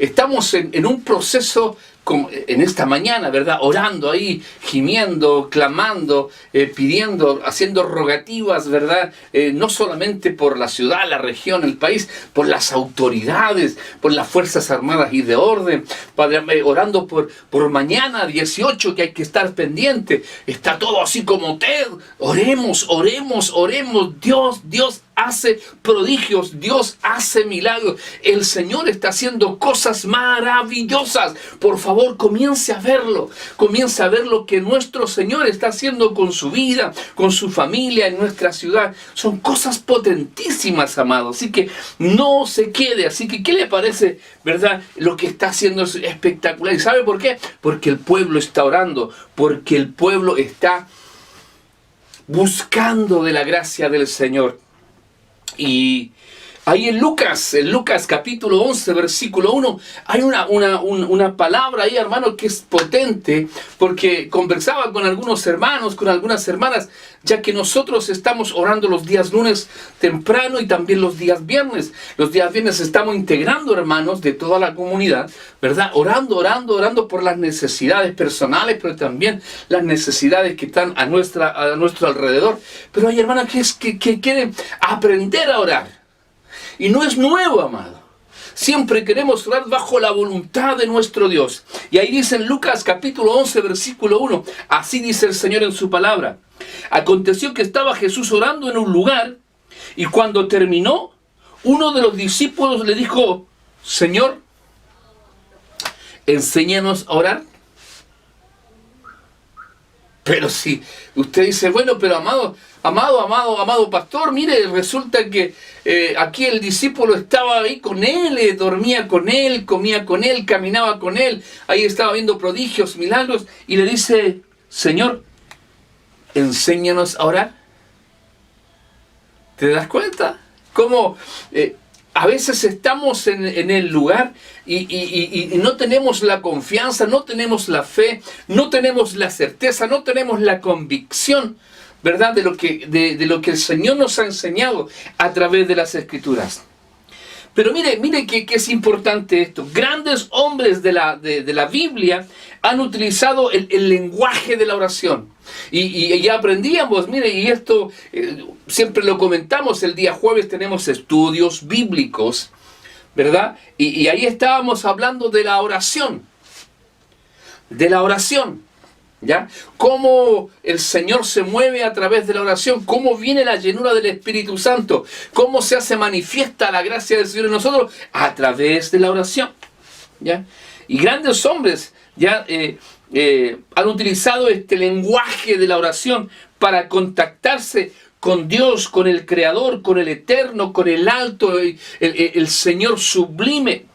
estamos en un proceso en esta mañana, ¿verdad? Orando ahí, gimiendo, clamando, pidiendo, haciendo rogativas, ¿verdad? No solamente por la ciudad, la región, el país, por las autoridades, por las Fuerzas Armadas y de Orden, orando por mañana 18, que hay que estar pendiente. Está todo así como TED. Oremos, oremos, oremos. Dios hace prodigios, Dios hace milagros. El Señor está haciendo cosas maravillosas. Por favor, comience a verlo que nuestro Señor está haciendo con su vida, con su familia, en nuestra ciudad. Son cosas potentísimas, amados. Así que no se quede. Así que, ¿qué le parece, verdad? Lo que está haciendo es espectacular. ¿Y sabe por qué? Porque el pueblo está orando, porque el pueblo está buscando de la gracia del Señor. Y ahí en Lucas capítulo 11, versículo 1, hay una palabra ahí, hermano, que es potente, porque conversaba con algunos hermanos, con algunas hermanas, ya que nosotros estamos orando los días lunes temprano y también los días viernes. Los días viernes estamos integrando hermanos de toda la comunidad, ¿verdad? Orando por las necesidades personales, pero también las necesidades que están a nuestro alrededor. Pero hay hermanas que quieren aprender a orar. Y no es nuevo, amado. Siempre queremos orar bajo la voluntad de nuestro Dios. Y ahí dice en Lucas capítulo 11, versículo 1, así dice el Señor en su palabra. Aconteció que estaba Jesús orando en un lugar, y cuando terminó, uno de los discípulos le dijo, Señor, enséñanos a orar. Pero si usted dice, bueno, pero amado pastor, mire, resulta que aquí el discípulo estaba ahí con él, dormía con él, comía con él, caminaba con él, ahí estaba viendo prodigios, milagros, y le dice, Señor, enséñanos a orar. ¿Te das cuenta? Cómo a veces estamos en el lugar y no tenemos la confianza, no tenemos la fe, no tenemos la certeza, no tenemos la convicción, ¿verdad? De lo que el Señor nos ha enseñado a través de las Escrituras. Pero mire que es importante esto. Grandes hombres de la Biblia han utilizado el lenguaje de la oración. Y ya aprendíamos, mire, y esto siempre lo comentamos, el día jueves tenemos estudios bíblicos, ¿verdad? Y ahí estábamos hablando de la oración. ¿Ya? Cómo el Señor se mueve a través de la oración, cómo viene la llenura del Espíritu Santo, cómo se hace manifiesta la gracia del Señor en nosotros a través de la oración, ¿ya? Y grandes hombres ya han utilizado este lenguaje de la oración para contactarse con Dios, con el Creador, con el Eterno, con el Alto, el Señor sublime,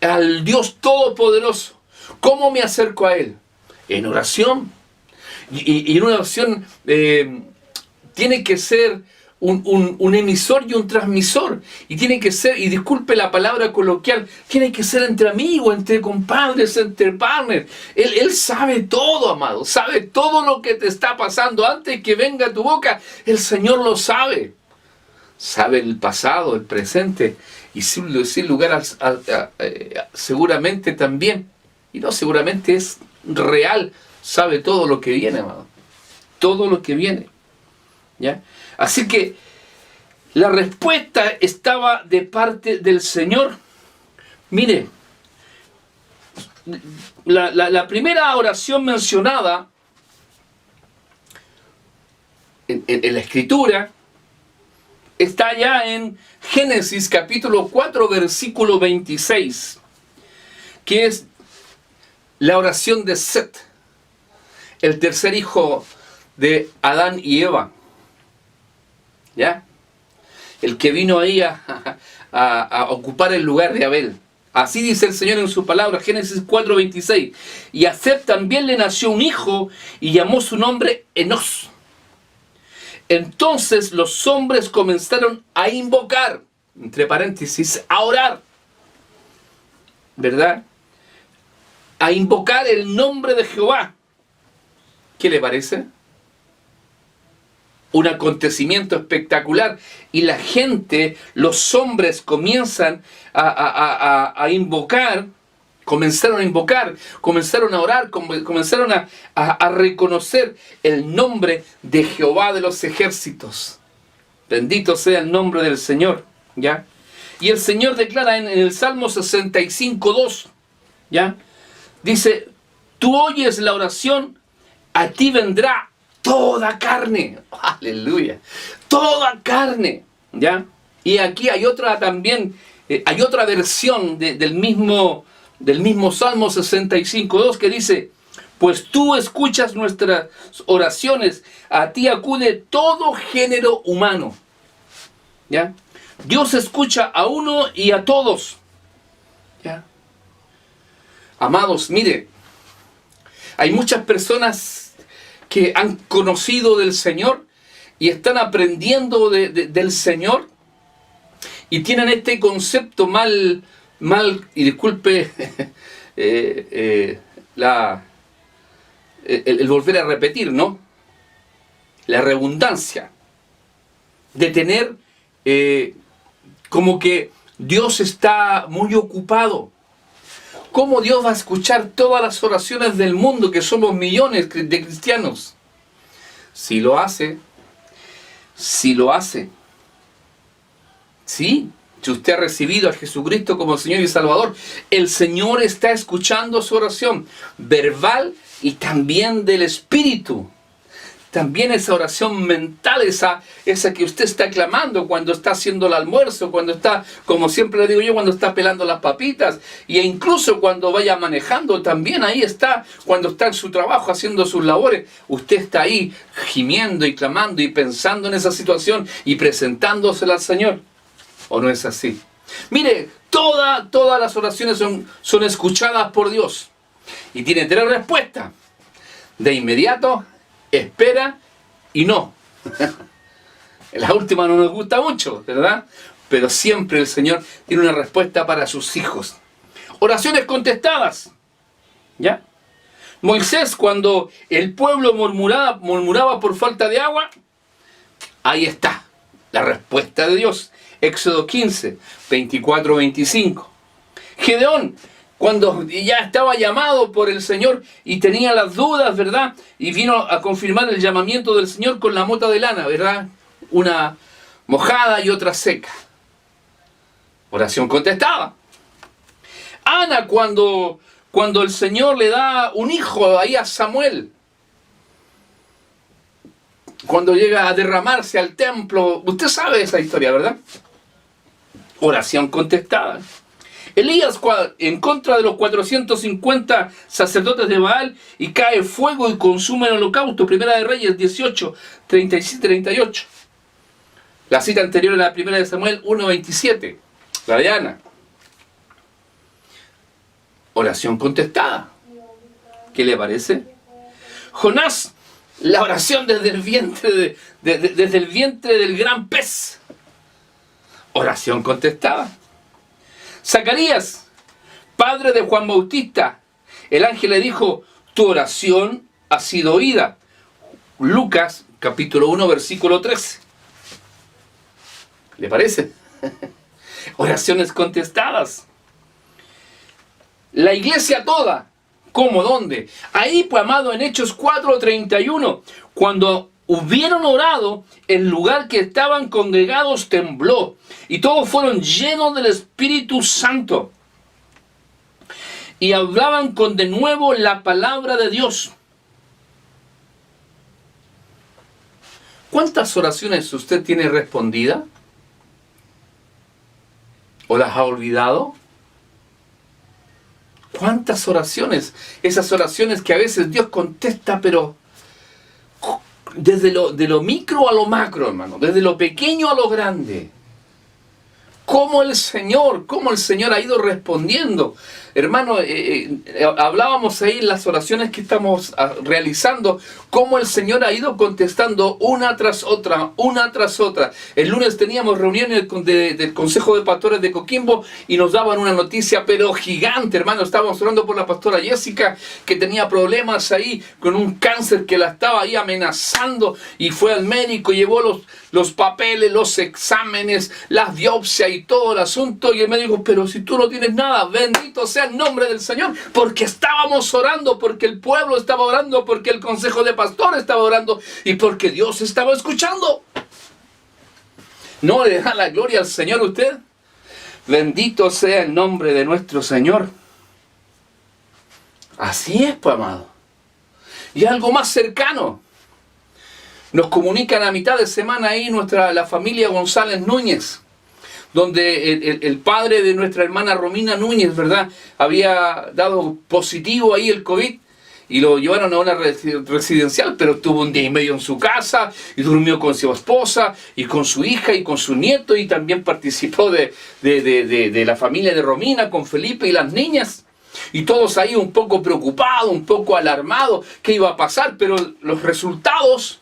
al Dios Todopoderoso. ¿Cómo me acerco a Él? En oración. Y en una oración tiene que ser un emisor y un transmisor. Y tiene que ser, y disculpe la palabra coloquial, tiene que ser entre amigos, entre compadres, entre partners. Él sabe todo, amado. Sabe todo lo que te está pasando. Antes que venga a tu boca, el Señor lo sabe. Sabe el pasado, el presente. Y sin lugar seguramente también. Y no seguramente es real, sabe todo lo que viene, amado. Todo lo que viene. ¿Ya? Así que la respuesta estaba de parte del Señor. Mire, la primera oración mencionada en la Escritura está ya en Génesis capítulo 4, versículo 26, que es la oración de Set, el tercer hijo de Adán y Eva. ¿Ya? El que vino ahí a ocupar el lugar de Abel. Así dice el Señor en su palabra, Génesis 4:26. Y a Set también le nació un hijo y llamó su nombre Enos. Entonces los hombres comenzaron a invocar, entre paréntesis, a orar, ¿verdad? A invocar el nombre de Jehová. ¿Qué le parece? un acontecimiento espectacular y la gente, los hombres comienzan a invocar, comenzaron a invocar, comenzaron a orar, comenzaron a reconocer el nombre de Jehová de los ejércitos. Bendito sea el nombre del Señor, ¿ya? Y el Señor declara en el Salmo 65:2, ¿ya? Dice, tú oyes la oración, a ti vendrá toda carne. Aleluya. Toda carne, ¿ya? Y aquí hay otra también, hay otra versión del mismo Salmo 65:2 que dice, pues tú escuchas nuestras oraciones, a ti acude todo género humano, ¿ya? Dios escucha a uno y a todos, ¿ya? Amados, mire, hay muchas personas que han conocido del Señor y están aprendiendo del Señor y tienen este concepto mal, y disculpe el volver a repetir, ¿no? La redundancia de tener como que Dios está muy ocupado. ¿Cómo Dios va a escuchar todas las oraciones del mundo, que somos millones de cristianos? Sí lo hace. Sí lo hace. Sí. Si usted ha recibido a Jesucristo como Señor y Salvador, el Señor está escuchando su oración verbal y también del Espíritu. También esa oración mental, esa que usted está clamando cuando está haciendo el almuerzo, cuando está, como siempre le digo yo, cuando está pelando las papitas, e incluso cuando vaya manejando, también ahí está, cuando está en su trabajo haciendo sus labores, usted está ahí gimiendo y clamando y pensando en esa situación y presentándosela al Señor. ¿O no es así? Mire, todas las oraciones son escuchadas por Dios y tiene tres respuestas: de inmediato, espera y no. La última no nos gusta mucho, ¿verdad? Pero siempre el Señor tiene una respuesta para sus hijos. Oraciones contestadas, ¿ya? Moisés, cuando el pueblo murmuraba por falta de agua, ahí está la respuesta de Dios. Éxodo 15, 24-25. Gedeón, cuando ya estaba llamado por el Señor y tenía las dudas, ¿verdad? Y vino a confirmar el llamamiento del Señor con la mota de lana, ¿verdad? Una mojada y otra seca. Oración contestada. Ana, cuando el Señor le da un hijo ahí a Samuel, cuando llega a derramarse al templo, usted sabe esa historia, ¿verdad? Oración contestada. Elías, en contra de los 450 sacerdotes de Baal, y cae fuego y consume el holocausto. Primera de Reyes 18, 37-38. La cita anterior es la primera de Samuel 1:27, la de Ana. Oración contestada. ¿Qué le parece? Jonás, la oración desde el vientre desde el vientre del gran pez. Oración contestada. Zacarías, padre de Juan Bautista, el ángel le dijo, tu oración ha sido oída. Lucas, capítulo 1, versículo 13. ¿Le parece? Oraciones contestadas. La iglesia toda. ¿Cómo? ¿Dónde? Ahí, pues, amado, en Hechos 4:31, cuando hubieron orado, el lugar que estaban congregados tembló y todos fueron llenos del Espíritu Santo y hablaban con de nuevo la palabra de Dios. ¿Cuántas oraciones usted tiene respondidas? ¿O las ha olvidado? ¿Cuántas oraciones? Esas oraciones que a veces Dios contesta, pero desde de lo micro a lo macro, hermano. Desde lo pequeño a lo grande. cómo el Señor ha ido respondiendo. Hermano, hablábamos ahí en las oraciones que estamos realizando, cómo el Señor ha ido contestando una tras otra, una tras otra. El lunes teníamos reuniones del Consejo de Pastores de Coquimbo y nos daban una noticia pero gigante, hermano. Estábamos orando por la pastora Jessica, que tenía problemas ahí con un cáncer que la estaba ahí amenazando, y fue al médico, llevó los papeles, los exámenes, las biopsias y todo el asunto, y el médico dijo, pero si tú no tienes nada, bendito sea el nombre del Señor, porque estábamos orando, porque el pueblo estaba orando, porque el consejo de pastores estaba orando, y porque Dios estaba escuchando. ¿No le da la gloria al Señor usted? Bendito sea el nombre de nuestro Señor. Así es, pues, amado. Y algo más cercano. Nos comunican a mitad de semana ahí la familia González Núñez, donde el padre de nuestra hermana Romina Núñez, ¿verdad?, había dado positivo ahí el COVID, y lo llevaron a una residencial, pero estuvo un día y medio en su casa, y durmió con su esposa, y con su hija, y con su nieto, y también participó de la familia de Romina, con Felipe y las niñas. Y todos ahí un poco preocupados, un poco alarmados, qué iba a pasar, pero los resultados,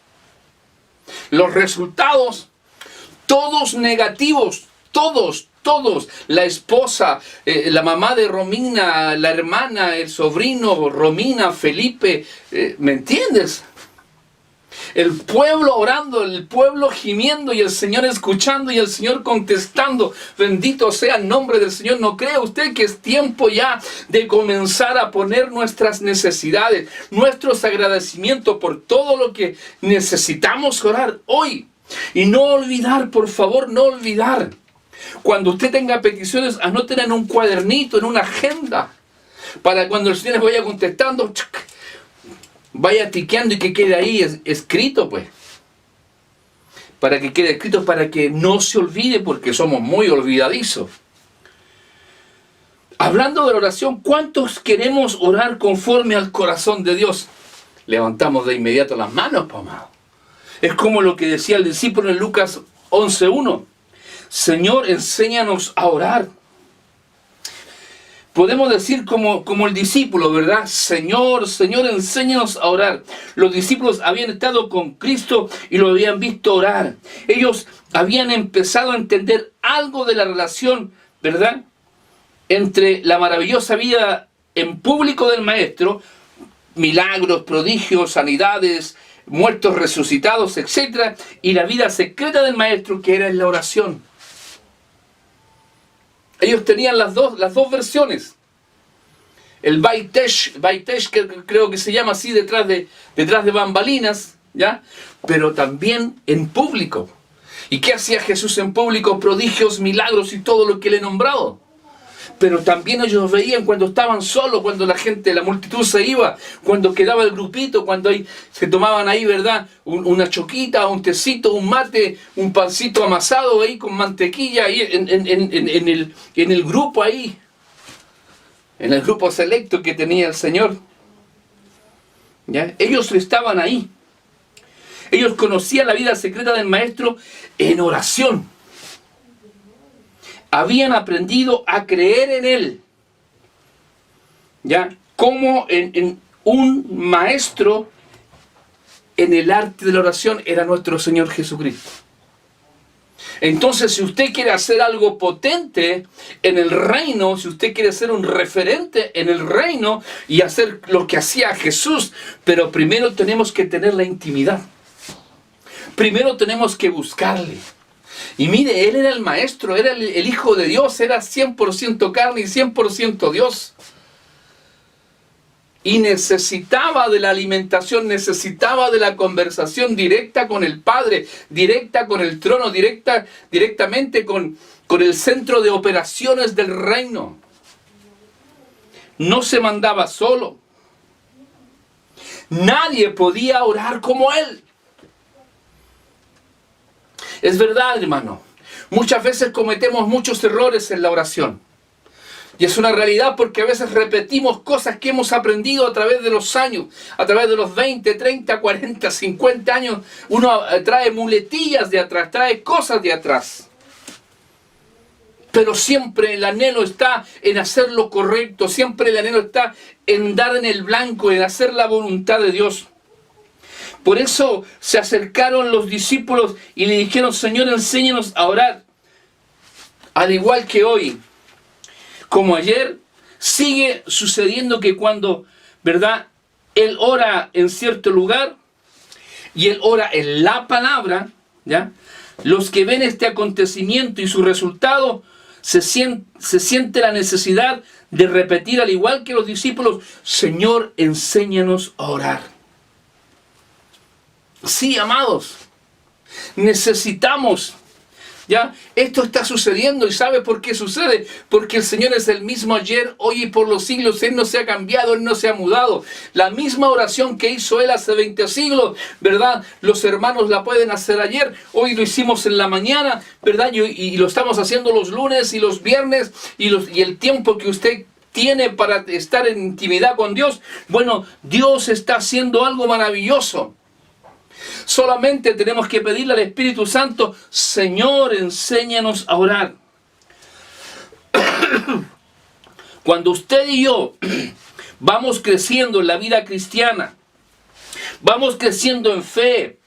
todos negativos, todos. La esposa, la mamá de Romina, la hermana, el sobrino, Romina, Felipe, ¿me entiendes? El pueblo orando, el pueblo gimiendo, y el Señor escuchando, y el Señor contestando. Bendito sea el nombre del Señor. ¿No cree usted que es tiempo ya de comenzar a poner nuestras necesidades, nuestros agradecimientos por todo lo que necesitamos orar hoy? Y no olvidar, por favor, no olvidar. Cuando usted tenga peticiones, anótenla en un cuadernito, en una agenda, para cuando el Señor les vaya contestando, vaya tiqueando y que quede ahí escrito, pues. Para que quede escrito, para que no se olvide, porque somos muy olvidadizos. Hablando de la oración, ¿cuántos queremos orar conforme al corazón de Dios? Levantamos de inmediato las manos, pues, amado. Es como lo que decía el discípulo en Lucas 11:1. Señor, enséñanos a orar. Podemos decir como el discípulo, ¿verdad? Señor, Señor, enséñanos a orar. Los discípulos habían estado con Cristo y lo habían visto orar. Ellos habían empezado a entender algo de la relación, ¿verdad?, entre la maravillosa vida en público del Maestro, milagros, prodigios, sanidades, muertos resucitados, etc., y la vida secreta del Maestro, que era en la oración. Ellos tenían las dos versiones. El Baitesh, que creo que se llama así, detrás de bambalinas, ¿ya? Pero también en público. ¿Y qué hacía Jesús en público? Prodigios, milagros y todo lo que le he nombrado. Pero también ellos veían cuando estaban solos, cuando la multitud se iba, cuando quedaba el grupito, cuando se tomaban ahí, ¿verdad?, una choquita, un tecito, un mate, un pancito amasado ahí con mantequilla ahí en el grupo ahí, en el grupo selecto que tenía el Señor. ¿Ya? Ellos estaban ahí. Ellos conocían la vida secreta del Maestro en oración. Habían aprendido a creer en Él, ¿ya?, como en un maestro en el arte de la oración era nuestro Señor Jesucristo. Entonces, si usted quiere hacer algo potente en el reino, si usted quiere ser un referente en el reino y hacer lo que hacía Jesús, pero primero tenemos que tener la intimidad. Primero tenemos que buscarle. Y mire, Él era el Maestro, era el Hijo de Dios, era 100% carne y 100% Dios. Y necesitaba de la alimentación, necesitaba de la conversación directa con el Padre, directa con el trono, directamente con el centro de operaciones del reino. No se mandaba solo. Nadie podía orar como Él. Es verdad, hermano. Muchas veces cometemos muchos errores en la oración. Y es una realidad porque a veces repetimos cosas que hemos aprendido a través de los años, a través de los 20, 30, 40, 50 años. Uno trae muletillas de atrás, trae cosas de atrás. Pero siempre el anhelo está en hacer lo correcto, siempre el anhelo está en dar en el blanco, en hacer la voluntad de Dios. Por eso se acercaron los discípulos y le dijeron: Señor, enséñanos a orar. Al igual que hoy, como ayer, sigue sucediendo que cuando, ¿verdad?, Él ora en cierto lugar y Él ora en la palabra, ¿ya?, los que ven este acontecimiento y su resultado se siente la necesidad de repetir, al igual que los discípulos: Señor, enséñanos a orar. Sí, amados, necesitamos, ¿ya? Esto está sucediendo. ¿Y sabe por qué sucede? Porque el Señor es el mismo ayer, hoy y por los siglos. Él no se ha cambiado, Él no se ha mudado. La misma oración que hizo Él hace 20 siglos, ¿verdad? Los hermanos la pueden hacer ayer, hoy lo hicimos en la mañana, ¿verdad? Y lo estamos haciendo los lunes y los viernes y el tiempo que usted tiene para estar en intimidad con Dios. Bueno, Dios está haciendo algo maravilloso. Solamente tenemos que pedirle al Espíritu Santo: Señor, enséñanos a orar. Cuando usted y yo vamos creciendo en la vida cristiana, vamos creciendo en fe,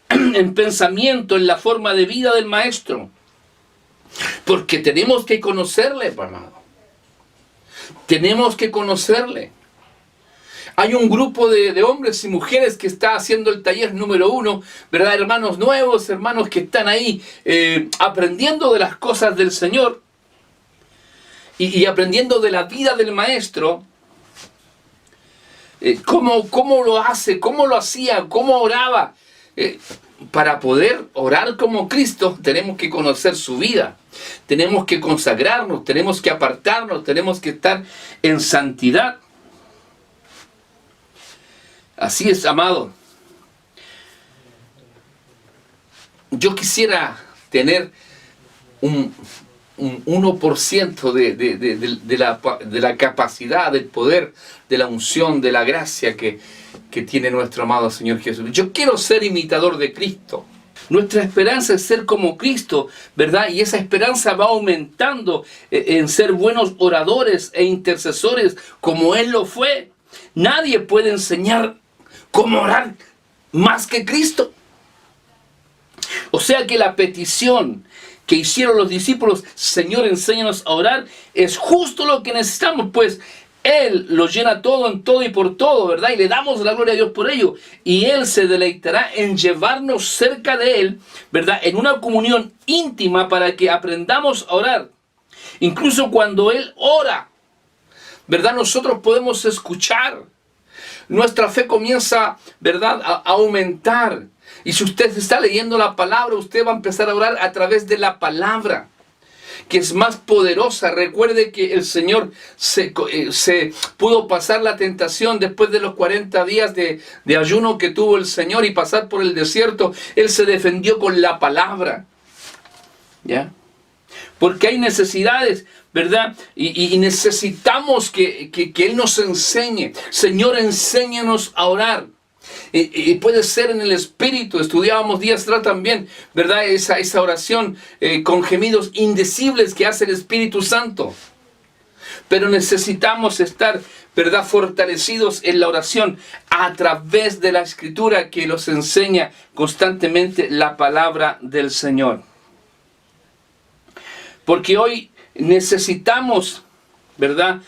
en pensamiento, en la forma de vida del Maestro, porque tenemos que conocerle, hermano. Tenemos que conocerle. Hay un grupo de hombres y mujeres que está haciendo el taller número 1, ¿verdad? Hermanos nuevos, hermanos que están ahí aprendiendo de las cosas del Señor y aprendiendo de la vida del Maestro. ¿Cómo lo hace? ¿Cómo lo hacía? ¿Cómo oraba? Para poder orar como Cristo tenemos que conocer su vida. Tenemos que consagrarnos, tenemos que apartarnos, tenemos que estar en santidad. Así es, amado. Yo quisiera tener un 1% de la capacidad, del poder, de la unción, de la gracia que tiene nuestro amado Señor Jesús. Yo quiero ser imitador de Cristo. Nuestra esperanza es ser como Cristo, ¿verdad? Y esa esperanza va aumentando en ser buenos oradores e intercesores como Él lo fue. Nadie puede enseñar cómo orar más que Cristo. O sea que la petición que hicieron los discípulos: Señor, enséñanos a orar, es justo lo que necesitamos, pues Él lo llena todo en todo y por todo, ¿verdad? Y le damos la gloria a Dios por ello. Y Él se deleitará en llevarnos cerca de Él, ¿verdad? En una comunión íntima para que aprendamos a orar. Incluso cuando Él ora, ¿verdad?, nosotros podemos escuchar. Nuestra fe comienza, ¿verdad?, a aumentar. Y si usted está leyendo la palabra, usted va a empezar a orar a través de la palabra, que es más poderosa. Recuerde que el Señor se pudo pasar la tentación después de los 40 días de ayuno que tuvo el Señor y pasar por el desierto. Él se defendió con la palabra, ¿ya? Porque hay necesidades, ¿verdad? Y necesitamos que Él nos enseñe. Señor, enséñanos a orar. Y puede ser en el Espíritu. Estudiábamos días atrás también, ¿verdad? Esa oración con gemidos indecibles que hace el Espíritu Santo. Pero necesitamos estar, ¿verdad?, fortalecidos en la oración a través de la Escritura que nos enseña constantemente la palabra del Señor. Porque hoy necesitamos, ¿verdad?,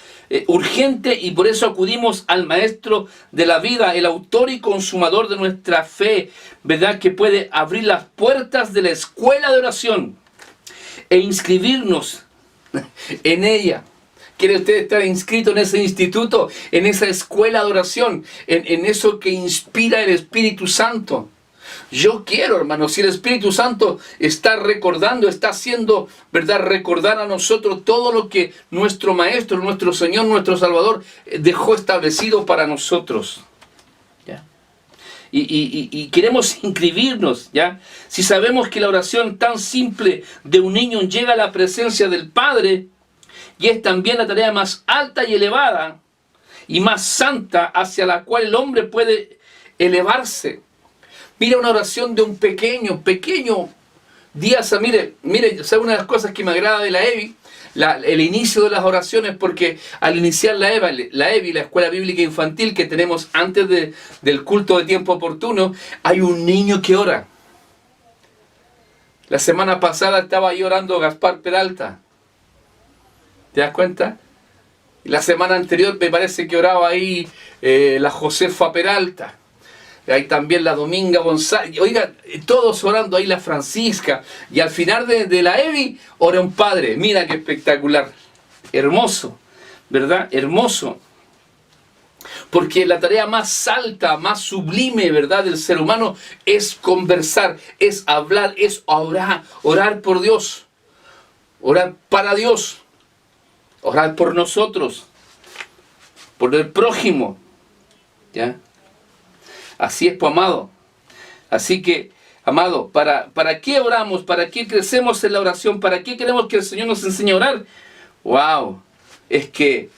urgente, y por eso acudimos al Maestro de la vida, el autor y consumador de nuestra fe, ¿verdad?, que puede abrir las puertas de la escuela de oración e inscribirnos en ella. ¿Quiere usted estar inscrito en ese instituto, en esa escuela de oración, en eso que inspira el Espíritu Santo? Yo quiero, hermano, si el Espíritu Santo está recordando, está haciendo, ¿verdad?, recordar a nosotros todo lo que nuestro Maestro, nuestro Señor, nuestro Salvador dejó establecido para nosotros. ¿Ya? Y queremos inscribirnos, ¿ya? Si sabemos que la oración tan simple de un niño llega a la presencia del Padre, y es también la tarea más alta y elevada y más santa hacia la cual el hombre puede elevarse. Mira una oración de un pequeño Díaz. Mire, ¿sabe una de las cosas que me agrada de la Evi? el inicio de las oraciones, porque al iniciar la EBI, la Escuela Bíblica Infantil que tenemos antes del culto de tiempo oportuno, hay un niño que ora. La semana pasada estaba ahí orando Gaspar Peralta. ¿Te das cuenta? La semana anterior me parece que oraba ahí la Josefa Peralta. Hay también la Dominga González. Oiga, todos orando ahí, la Francisca. Y al final de la EBI, ora un padre. Mira qué espectacular. Hermoso, ¿verdad? Hermoso. Porque la tarea más alta, más sublime, ¿verdad?, del ser humano es conversar, es hablar, es orar. Orar por Dios. Orar para Dios. Orar por nosotros. Por el prójimo. ¿Ya? Así es, pues, amado. Así que, amado, ¿para qué oramos? ¿Para qué crecemos en la oración? ¿Para qué queremos que el Señor nos enseñe a orar? ¡Wow! Es que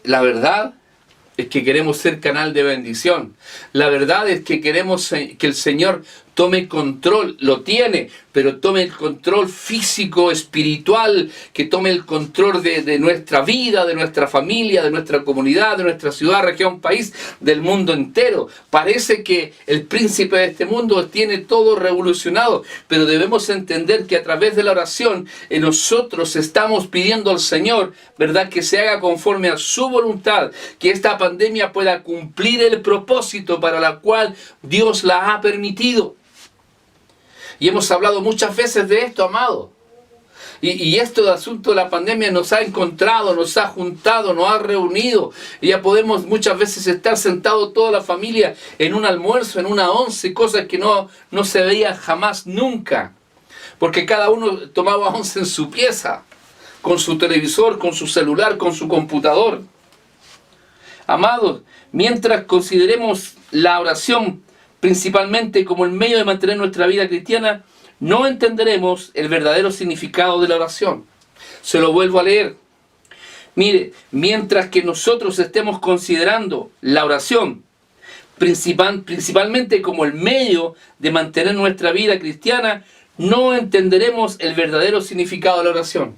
la verdad es que queremos ser canal de bendición. La verdad es que queremos que el Señor tome control, lo tiene, pero tome el control físico, espiritual, que tome el control de nuestra vida, de nuestra familia, de nuestra comunidad, de nuestra ciudad, región, país, del mundo entero. Parece que el príncipe de este mundo tiene todo revolucionado, pero debemos entender que a través de la oración nosotros estamos pidiendo al Señor, ¿verdad?, que se haga conforme a su voluntad, que esta pandemia pueda cumplir el propósito para la cual Dios la ha permitido. Y hemos hablado muchas veces de esto, amado. Y esto del asunto de la pandemia nos ha encontrado, nos ha juntado, nos ha reunido. Y ya podemos muchas veces estar sentados toda la familia en un almuerzo, en una once, cosas que no se veían jamás nunca. Porque cada uno tomaba once en su pieza, con su televisor, con su celular, con su computador. Amados, mientras consideremos la oración principalmente como el medio de mantener nuestra vida cristiana, no entenderemos el verdadero significado de la oración. Se lo vuelvo a leer. Mire, mientras que nosotros estemos considerando la oración principalmente como el medio de mantener nuestra vida cristiana, no entenderemos el verdadero significado de la oración.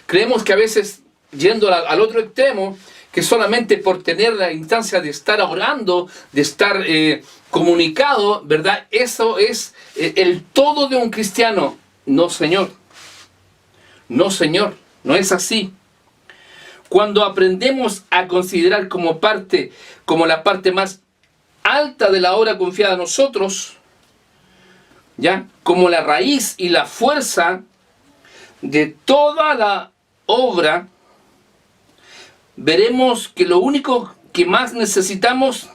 Creemos que a veces, yendo al otro extremo, que solamente por tener la instancia de estar orando, de estar comunicado, ¿verdad?, eso es el todo de un cristiano. No, señor. No, señor. No es así. Cuando aprendemos a considerar como la parte más alta de la obra confiada a nosotros, ¿ya?, como la raíz y la fuerza de toda la obra, veremos que lo único que más necesitamos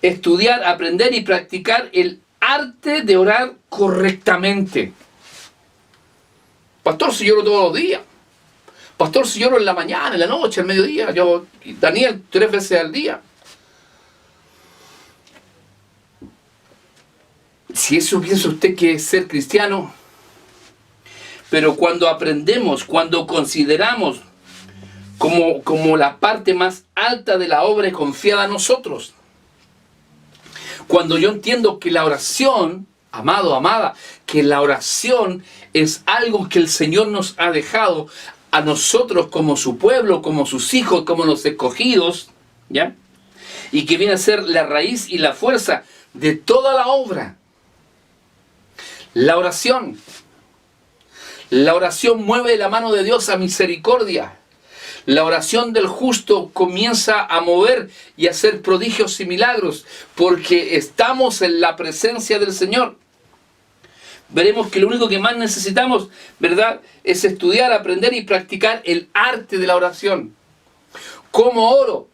es estudiar, aprender y practicar el arte de orar correctamente. Pastor, si lloro todos los días. Pastor, si lloro en la mañana, en la noche, al mediodía. Daniel, 3 veces al día. Si eso piensa usted que es ser cristiano, pero cuando aprendemos, cuando consideramos como la parte más alta de la obra confiada a nosotros. Cuando yo entiendo que la oración, amado, amada, que la oración es algo que el Señor nos ha dejado a nosotros como su pueblo, como sus hijos, como los escogidos, ¿ya?, y que viene a ser la raíz y la fuerza de toda la obra. La oración mueve la mano de Dios a misericordia. La oración del justo comienza a mover y a hacer prodigios y milagros, porque estamos en la presencia del Señor. Veremos que lo único que más necesitamos, ¿verdad?, es estudiar, aprender y practicar el arte de la oración. ¿Cómo oro?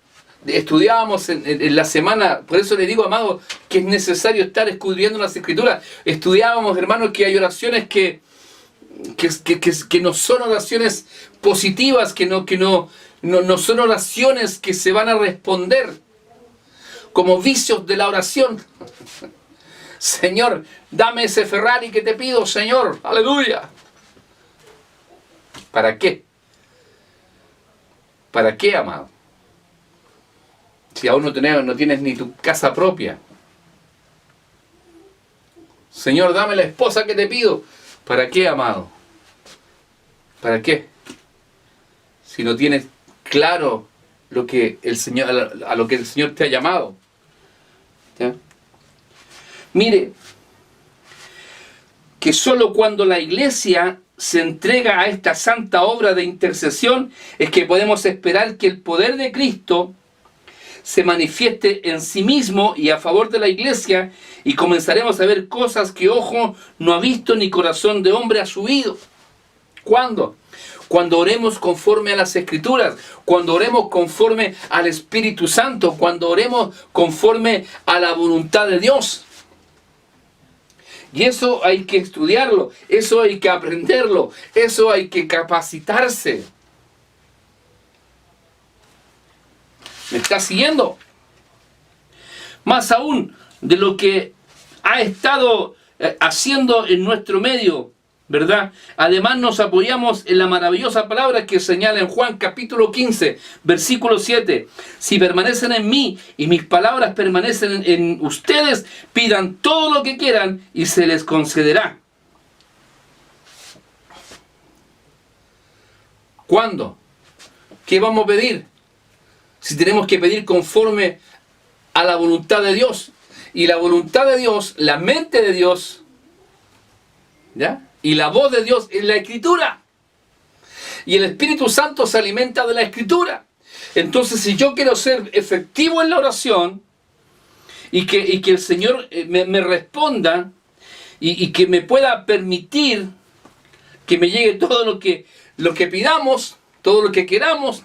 Estudiábamos en la semana, por eso le digo, amado, que es necesario estar escudriñando las Escrituras. Estudiábamos, hermanos, que hay oraciones que no son oraciones positivas, que no son oraciones que se van a responder, como vicios de la oración. Señor, dame ese Ferrari que te pido, Señor, aleluya. ¿Para qué? ¿Para qué, amado? Si aún no tienes ni tu casa propia. Señor, dame la esposa que te pido. ¿Para qué, amado? ¿Para qué? Si no tienes claro lo que el Señor, a lo que el Señor te ha llamado. ¿Ya? Mire, que solo cuando la iglesia se entrega a esta santa obra de intercesión es que podemos esperar que el poder de Cristo se manifieste en sí mismo y a favor de la iglesia, y comenzaremos a ver cosas que ojo no ha visto ni corazón de hombre ha subido. ¿Cuándo? Cuando oremos conforme a las Escrituras, cuando oremos conforme al Espíritu Santo, cuando oremos conforme a la voluntad de Dios. Y eso hay que estudiarlo, eso hay que aprenderlo, eso hay que capacitarse. ¿Me está siguiendo? Más aún de lo que ha estado haciendo en nuestro medio, ¿verdad? Además nos apoyamos en la maravillosa palabra que señala en Juan capítulo 15, versículo 7. Si permanecen en mí y mis palabras permanecen en ustedes, pidan todo lo que quieran y se les concederá. ¿Cuándo? ¿Qué vamos a pedir? Si tenemos que pedir conforme a la voluntad de Dios. Y la voluntad de Dios, la mente de Dios, ¿ya? Y la voz de Dios es la Escritura. Y el Espíritu Santo se alimenta de la Escritura. Entonces, si yo quiero ser efectivo en la oración, y que el Señor me responda, y que me pueda permitir que me llegue todo lo que pidamos, todo lo que queramos,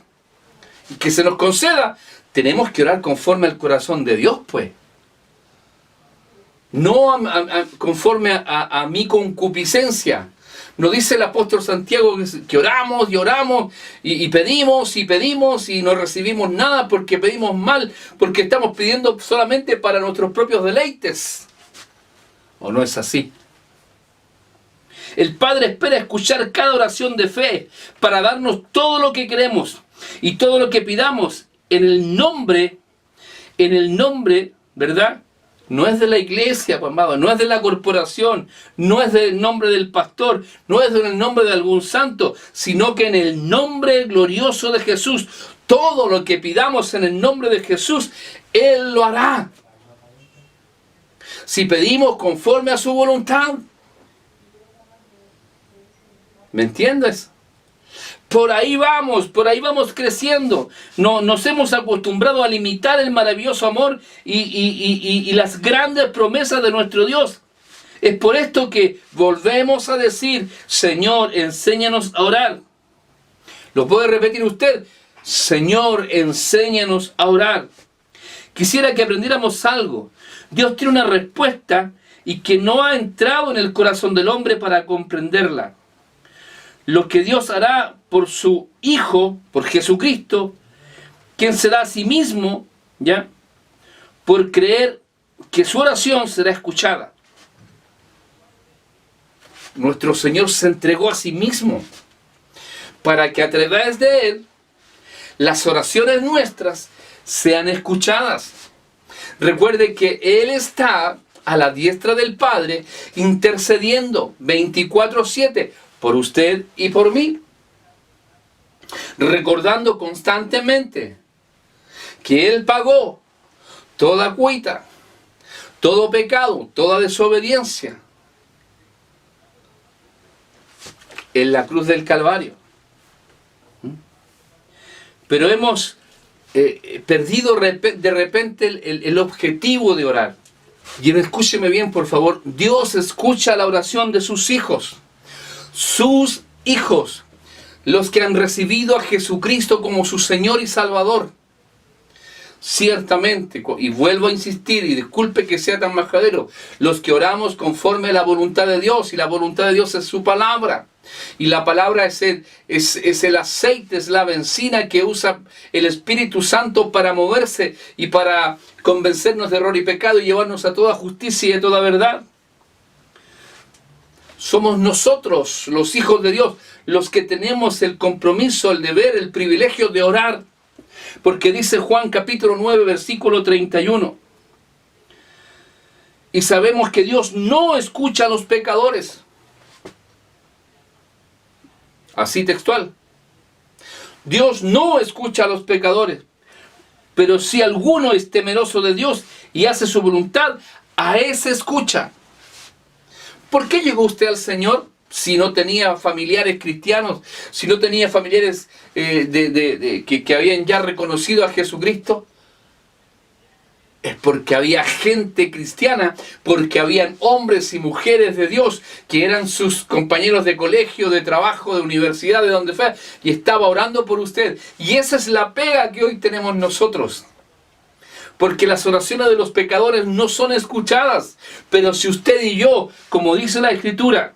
y que se nos conceda, tenemos que orar conforme al corazón de Dios, pues. No conforme a mi concupiscencia. No dice el apóstol Santiago que oramos y oramos y pedimos y no recibimos nada porque pedimos mal, porque estamos pidiendo solamente para nuestros propios deleites. ¿O no es así? El Padre espera escuchar cada oración de fe para darnos todo lo que queremos y todo lo que pidamos en el nombre, ¿verdad? No es de la iglesia, pues, amado, no es de la corporación, no es del nombre del pastor, no es en el nombre de algún santo, sino que en el nombre glorioso de Jesús. Todo lo que pidamos en el nombre de Jesús, Él lo hará. Si pedimos conforme a su voluntad. ¿Me entiendes? Por ahí vamos creciendo. Nos hemos acostumbrado a limitar el maravilloso amor y las grandes promesas de nuestro Dios. Es por esto que volvemos a decir, Señor, enséñanos a orar. ¿Lo puede repetir usted? Señor, enséñanos a orar. Quisiera que aprendiéramos algo. Dios tiene una respuesta y que no ha entrado en el corazón del hombre para comprenderla. Lo que Dios hará por su Hijo, por Jesucristo, quien se da a sí mismo, ¿ya? Por creer que su oración será escuchada. Nuestro Señor se entregó a sí mismo para que a través de Él las oraciones nuestras sean escuchadas. Recuerde que Él está a la diestra del Padre intercediendo 24/7 por usted y por mí, recordando constantemente que Él pagó toda cuita, todo pecado, toda desobediencia en la cruz del Calvario. Pero hemos perdido de repente el objetivo de orar. Y escúcheme bien, por favor. Dios escucha la oración de sus hijos. Sus hijos, los que han recibido a Jesucristo como su Señor y Salvador. Ciertamente, y vuelvo a insistir, y disculpe que sea tan majadero, los que oramos conforme a la voluntad de Dios, y la voluntad de Dios es su palabra. Y la palabra es el aceite, es la benzina que usa el Espíritu Santo para moverse y para convencernos de error y pecado y llevarnos a toda justicia y a toda verdad. Somos nosotros, los hijos de Dios, los que tenemos el compromiso, el deber, el privilegio de orar. Porque dice Juan capítulo 9, versículo 31. Y sabemos que Dios no escucha a los pecadores. Así textual. Dios no escucha a los pecadores, pero si alguno es temeroso de Dios y hace su voluntad, a ese escucha. ¿Por qué llegó usted al Señor si no tenía familiares cristianos, si no tenía familiares que habían ya reconocido a Jesucristo? Es porque había gente cristiana, porque habían hombres y mujeres de Dios que eran sus compañeros de colegio, de trabajo, de universidad, de donde fuera, y estaba orando por usted. Y esa es la pega que hoy tenemos nosotros. Porque las oraciones de los pecadores no son escuchadas. Pero si usted y yo, como dice la Escritura,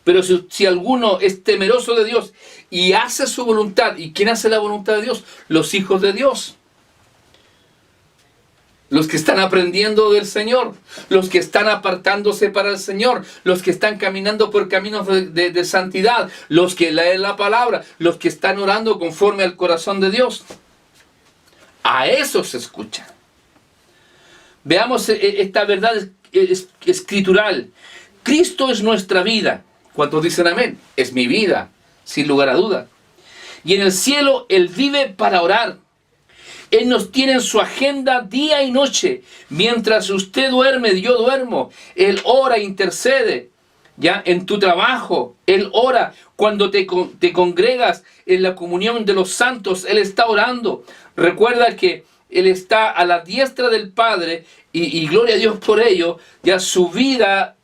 pero si alguno es temeroso de Dios y hace su voluntad, ¿y quién hace la voluntad de Dios? Los hijos de Dios. Los que están aprendiendo del Señor, los que están apartándose para el Señor, los que están caminando por caminos de santidad, los que leen la palabra, los que están orando conforme al corazón de Dios. A eso se escucha. Veamos esta verdad escritural. Cristo es nuestra vida. ¿Cuántos dicen amén? Es mi vida, sin lugar a duda. Y en el cielo Él vive para orar. Él nos tiene en su agenda día y noche. Mientras usted duerme, yo duermo. Él ora, intercede. ¿Ya? En tu trabajo, Él ora. Cuando te congregas en la comunión de los santos, Él está orando. Recuerda que Él está a la diestra del Padre y gloria a Dios por ello. Ya su vida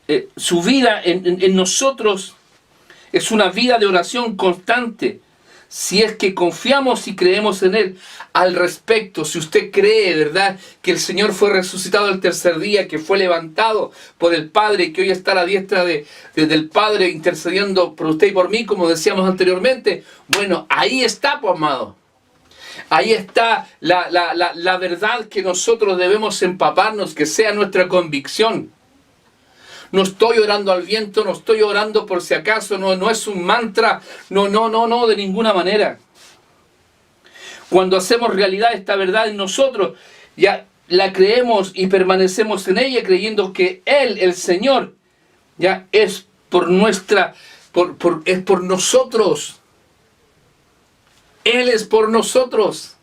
en nosotros es una vida de oración constante. Si es que confiamos y creemos en Él. Al respecto, si usted cree, ¿verdad?, que el Señor fue resucitado el tercer día, que fue levantado por el Padre, que hoy está a la diestra del Padre intercediendo por usted y por mí, como decíamos anteriormente, bueno, ahí está, pues, amado. Ahí está la verdad que nosotros debemos empaparnos, que sea nuestra convicción. No estoy orando al viento, no estoy orando por si acaso, no es un mantra, no, de ninguna manera. Cuando hacemos realidad esta verdad en nosotros, ya la creemos y permanecemos en ella creyendo que Él, el Señor, ya es por nosotros. Él es por nosotros.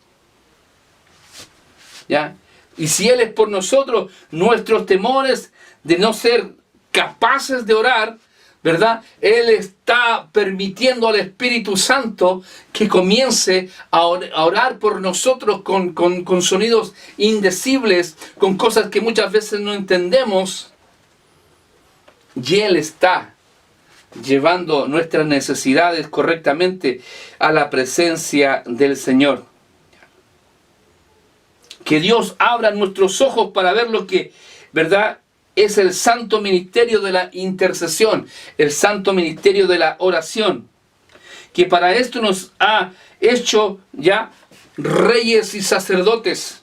¿Ya? Y si Él es por nosotros, nuestros temores de no ser capaces de orar, ¿verdad? Él está permitiendo al Espíritu Santo que comience a orar por nosotros con sonidos indecibles, con cosas que muchas veces no entendemos. Y Él está llevando nuestras necesidades correctamente a la presencia del Señor. Que Dios abra nuestros ojos para ver lo que, ¿verdad?, es el santo ministerio de la intercesión, el santo ministerio de la oración, que para esto nos ha hecho ya reyes y sacerdotes.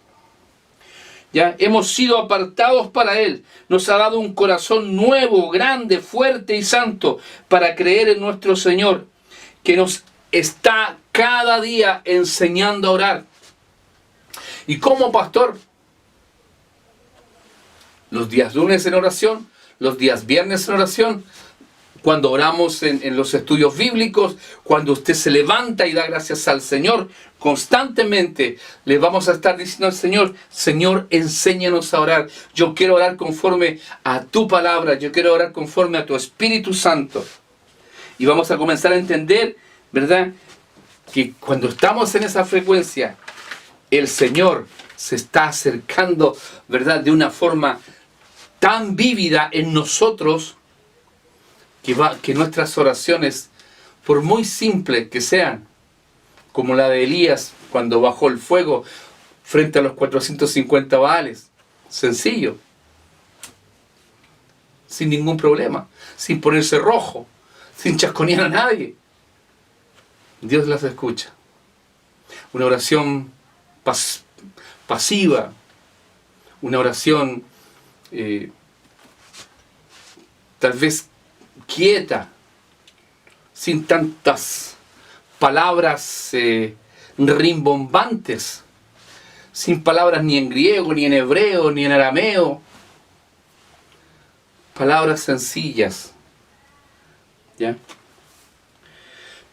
Ya hemos sido apartados para Él, nos ha dado un corazón nuevo, grande, fuerte y santo para creer en nuestro Señor, que nos está cada día enseñando a orar. Y como pastor, los días lunes en oración, los días viernes en oración, cuando oramos en los estudios bíblicos, cuando usted se levanta y da gracias al Señor, constantemente le vamos a estar diciendo al Señor, Señor, enséñanos a orar. Yo quiero orar conforme a tu palabra, yo quiero orar conforme a tu Espíritu Santo. Y vamos a comenzar a entender, ¿verdad?, que cuando estamos en esa frecuencia, el Señor se está acercando, ¿verdad?, de una forma tan vívida en nosotros que nuestras oraciones, por muy simples que sean, como la de Elías cuando bajó el fuego frente a los 450 Baales, sencillo, sin ningún problema, sin ponerse rojo, sin chasconear a nadie, Dios las escucha. Una oración pasiva, una oración tal vez quieta, sin tantas palabras rimbombantes, sin palabras ni en griego, ni en hebreo, ni en arameo, palabras sencillas ¿Ya?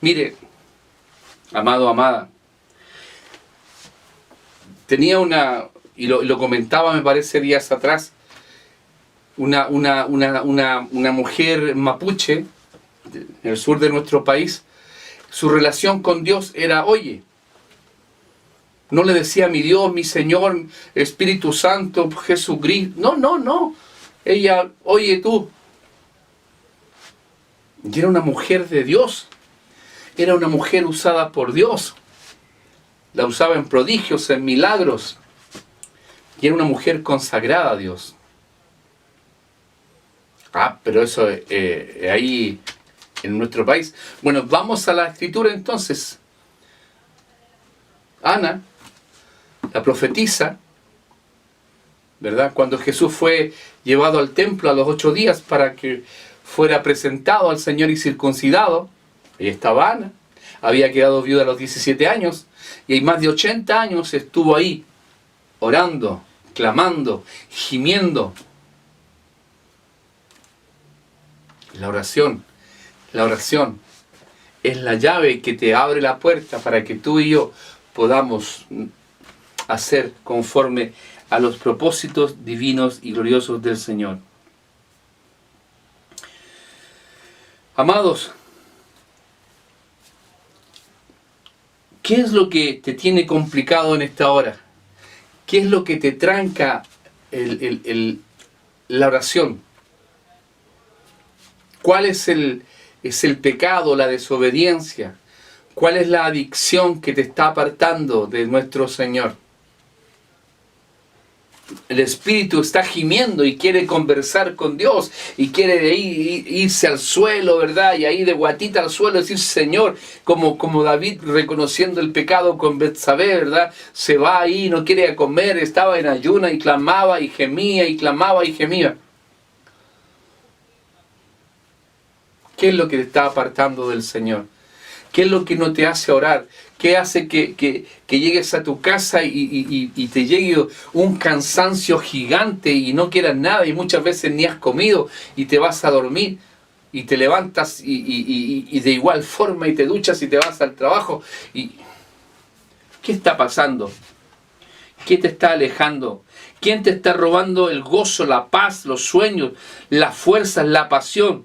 Mire, amado, amada, tenía y lo comentaba me parece días atrás, una mujer mapuche, en el sur de nuestro país. Su relación con Dios era, oye, no le decía mi Dios, mi Señor, Espíritu Santo, Jesucristo, no, ella, oye tú, y era una mujer de Dios, era una mujer usada por Dios, la usaba en prodigios, en milagros, y era una mujer consagrada a Dios. Pero eso ahí en nuestro país. Bueno, vamos a la escritura entonces. Ana, la profetisa, ¿verdad? Cuando Jesús fue llevado al templo a los 8 días para que fuera presentado al Señor y circuncidado, ahí estaba Ana, había quedado viuda a los 17 años, y hay más de 80 años estuvo ahí, orando, clamando, gimiendo. La oración es la llave que te abre la puerta para que tú y yo podamos hacer conforme a los propósitos divinos y gloriosos del Señor. Amados, ¿qué es lo que te tiene complicado en esta hora? ¿Qué es lo que te tranca la oración? ¿Cuál es el pecado, la desobediencia? ¿Cuál es la adicción que te está apartando de nuestro Señor? El Espíritu está gimiendo y quiere conversar con Dios y quiere de ahí irse al suelo, ¿verdad? Y ahí de guatita al suelo decir, Señor, como David reconociendo el pecado con Betsabé, ¿verdad? Se va ahí, no quiere comer, estaba en ayuna y clamaba y gemía y clamaba y gemía. ¿Qué es lo que te está apartando del Señor? ¿Qué es lo que no te hace orar? ¿Qué hace que llegues a tu casa y te llegue un cansancio gigante y no quieras nada y muchas veces ni has comido y te vas a dormir y te levantas y de igual forma y te duchas y te vas al trabajo? ¿Qué está pasando? ¿Qué te está alejando? ¿Quién te está robando el gozo, la paz, los sueños, las fuerzas, la pasión?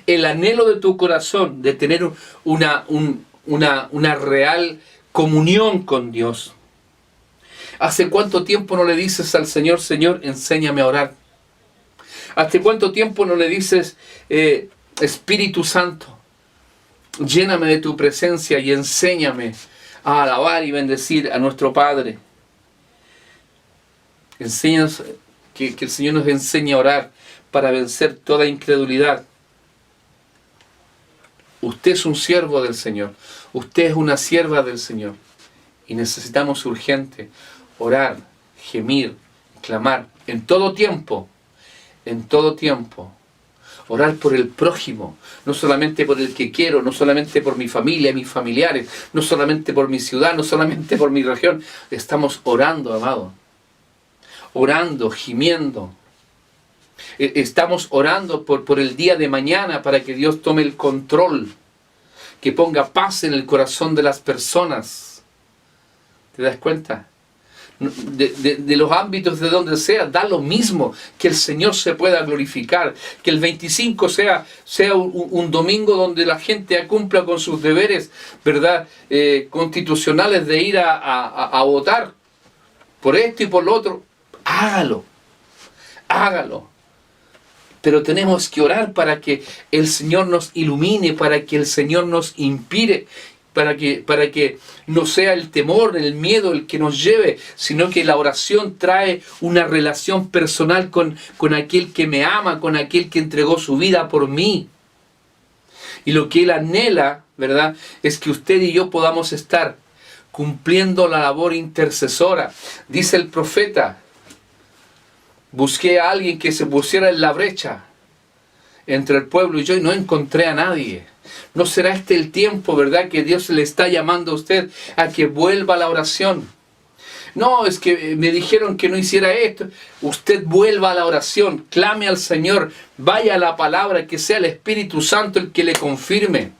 El anhelo de tu corazón de tener una real comunión con Dios. ¿Hace cuánto tiempo no le dices al Señor, Señor, enséñame a orar? ¿Hace cuánto tiempo no le dices, Espíritu Santo, lléname de tu presencia y enséñame a alabar y bendecir a nuestro Padre? Enséñanos, que el Señor nos enseñe a orar para vencer toda incredulidad. Usted es un siervo del Señor. Usted es una sierva del Señor. Y necesitamos urgente orar, gemir, clamar, en todo tiempo. En todo tiempo. Orar por el prójimo. No solamente por el que quiero, no solamente por mi familia, mis familiares, no solamente por mi ciudad, no solamente por mi región. Estamos orando, amado. Orando, gimiendo. Estamos orando por el día de mañana para que Dios tome el control, que ponga paz en el corazón de las personas. ¿Te das cuenta? De los ámbitos de donde sea, da lo mismo, que el Señor se pueda glorificar, que el 25 sea un domingo donde la gente cumpla con sus deberes, ¿verdad? Constitucionales de ir a votar por esto y por lo otro. Hágalo. Pero tenemos que orar para que el Señor nos ilumine, para que el Señor nos inspire, para que no sea el temor, el miedo el que nos lleve, sino que la oración trae una relación personal con aquel que me ama, con aquel que entregó su vida por mí. Y lo que Él anhela, ¿verdad?, es que usted y yo podamos estar cumpliendo la labor intercesora. Dice el profeta, busqué a alguien que se pusiera en la brecha entre el pueblo y yo y no encontré a nadie. ¿No será este el tiempo, verdad, que Dios le está llamando a usted a que vuelva a la oración? No, es que me dijeron que no hiciera esto. Usted vuelva a la oración, clame al Señor, vaya a la palabra, que sea el Espíritu Santo el que le confirme.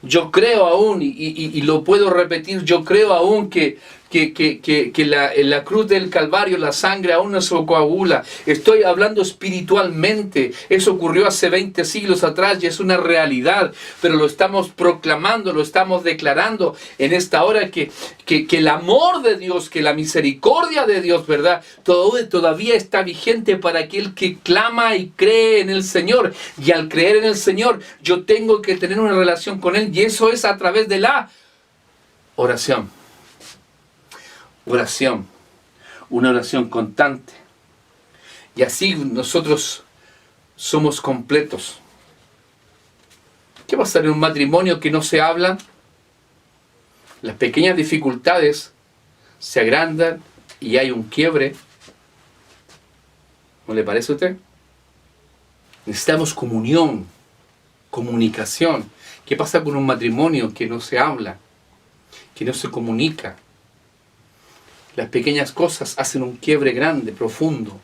Yo creo aún, y lo puedo repetir, yo creo aún que en la cruz del Calvario la sangre aún no se coagula. Estoy hablando espiritualmente. Eso ocurrió hace 20 siglos atrás y es una realidad. Pero lo estamos proclamando, lo estamos declarando en esta hora que el amor de Dios, que la misericordia de Dios, ¿verdad? Todavía está vigente para aquel que clama y cree en el Señor. Y al creer en el Señor, yo tengo que tener una relación con Él. Y eso es a través de la oración. Oración, una oración constante. Y así nosotros somos completos. ¿Qué pasa en un matrimonio que no se hablan? Las pequeñas dificultades se agrandan y hay un quiebre. ¿No le parece a usted? Necesitamos comunión, comunicación. ¿Qué pasa con un matrimonio que no se habla, que no se comunica? Las pequeñas cosas hacen un quiebre grande, profundo.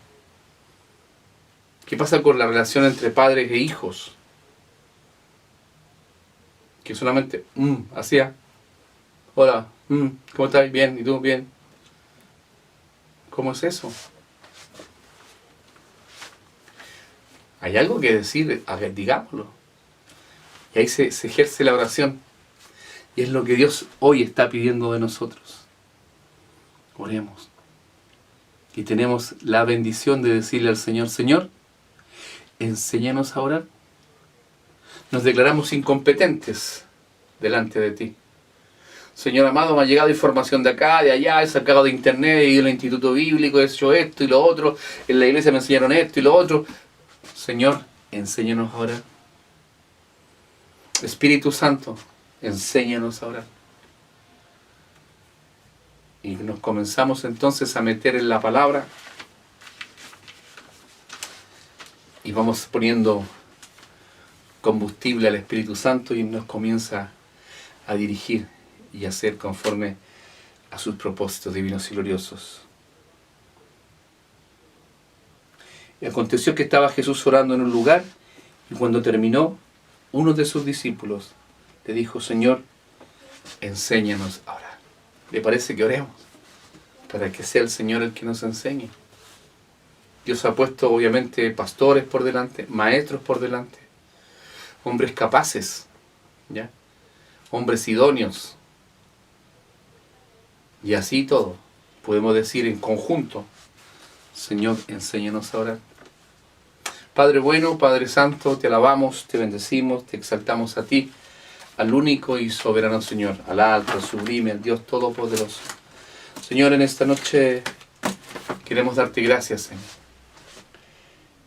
¿Qué pasa con la relación entre padres e hijos? Que solamente, hacía, hola, ¿cómo estás? Bien, ¿y tú? Bien. ¿Cómo es eso? Hay algo que decir, digámoslo. Y ahí se ejerce la oración. Y es lo que Dios hoy está pidiendo de nosotros. Oremos. Y tenemos la bendición de decirle al Señor, Señor, enséñanos a orar. Nos declaramos incompetentes delante de ti. Señor amado, me ha llegado información de acá, de allá, he sacado de internet, he ido al instituto bíblico, he hecho esto y lo otro, en la iglesia me enseñaron esto y lo otro. Señor, enséñanos a orar. Espíritu Santo, enséñanos a orar. Y nos comenzamos entonces a meter en la palabra. Y vamos poniendo combustible al Espíritu Santo y nos comienza a dirigir y a hacer conforme a sus propósitos divinos y gloriosos. Y aconteció que estaba Jesús orando en un lugar y cuando terminó, uno de sus discípulos le dijo, Señor, enséñanos a orar. ¿Le parece que oremos? Para que sea el Señor el que nos enseñe. Dios ha puesto obviamente pastores por delante, maestros por delante, hombres capaces, ¿ya? Hombres idóneos. Y así todo, podemos decir en conjunto, Señor, enséñanos a orar. Padre bueno, Padre santo, te alabamos, te bendecimos, te exaltamos a ti, al único y soberano Señor, al alto, al sublime, al Dios todopoderoso. Señor, en esta noche queremos darte gracias, Señor.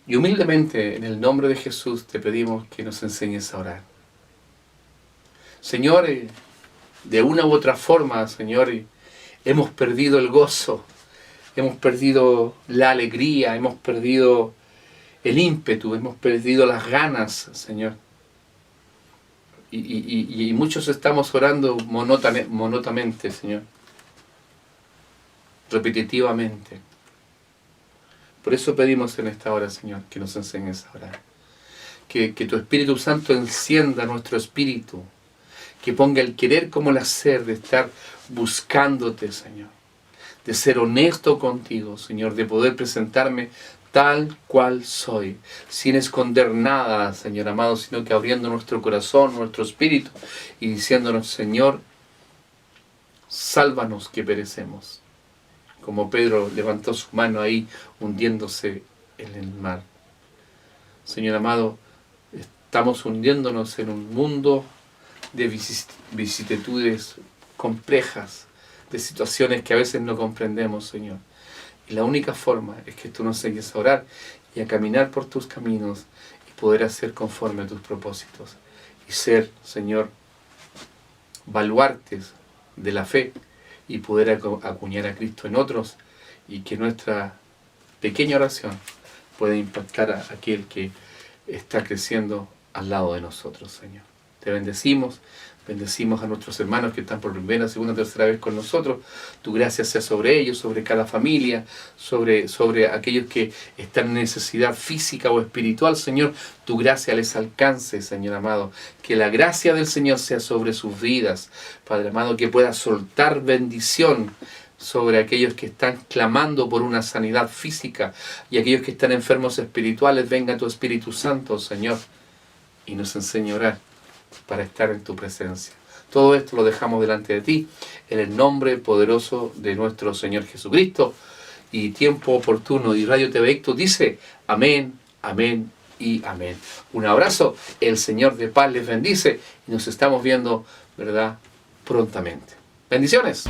Y humildemente, en el nombre de Jesús, te pedimos que nos enseñes a orar. Señor, de una u otra forma, Señor, hemos perdido el gozo, hemos perdido la alegría, hemos perdido el ímpetu, hemos perdido las ganas, Señor. Y muchos estamos orando monótonamente, Señor. Repetitivamente. Por eso pedimos en esta hora, Señor, que nos enseñes a orar. Que tu Espíritu Santo encienda nuestro espíritu. Que ponga el querer como el hacer de estar buscándote, Señor. De ser honesto contigo, Señor. De poder presentarme tal cual soy. Sin esconder nada, Señor amado, sino que abriendo nuestro corazón, nuestro espíritu y diciéndonos, Señor, sálvanos que perecemos. Como Pedro levantó su mano ahí, hundiéndose en el mar. Señor amado, estamos hundiéndonos en un mundo de vicisitudes complejas, de situaciones que a veces no comprendemos, Señor. Y la única forma es que tú nos enseñes a orar y a caminar por tus caminos y poder hacer conforme a tus propósitos. Y ser, Señor, baluartes de la fe y poder acuñar a Cristo en otros y que nuestra pequeña oración pueda impactar a aquel que está creciendo al lado de nosotros, Señor. Te bendecimos, Bendecimos a nuestros hermanos que están por primera, segunda, tercera vez con nosotros. Tu gracia sea sobre ellos, sobre cada familia, sobre aquellos que están en necesidad física o espiritual, Señor. Tu gracia les alcance, Señor amado. Que la gracia del Señor sea sobre sus vidas, Padre amado, que pueda soltar bendición sobre aquellos que están clamando por una sanidad física y aquellos que están enfermos espirituales. Venga tu Espíritu Santo, Señor, y nos enseñe a orar para estar en tu presencia. Todo esto lo dejamos delante de ti, en el nombre poderoso de nuestro Señor Jesucristo. Y tiempo oportuno y Radio TV Ictus dice amén, amén y amén. Un abrazo, el Señor de paz les bendice y nos estamos viendo, ¿verdad?, prontamente. Bendiciones.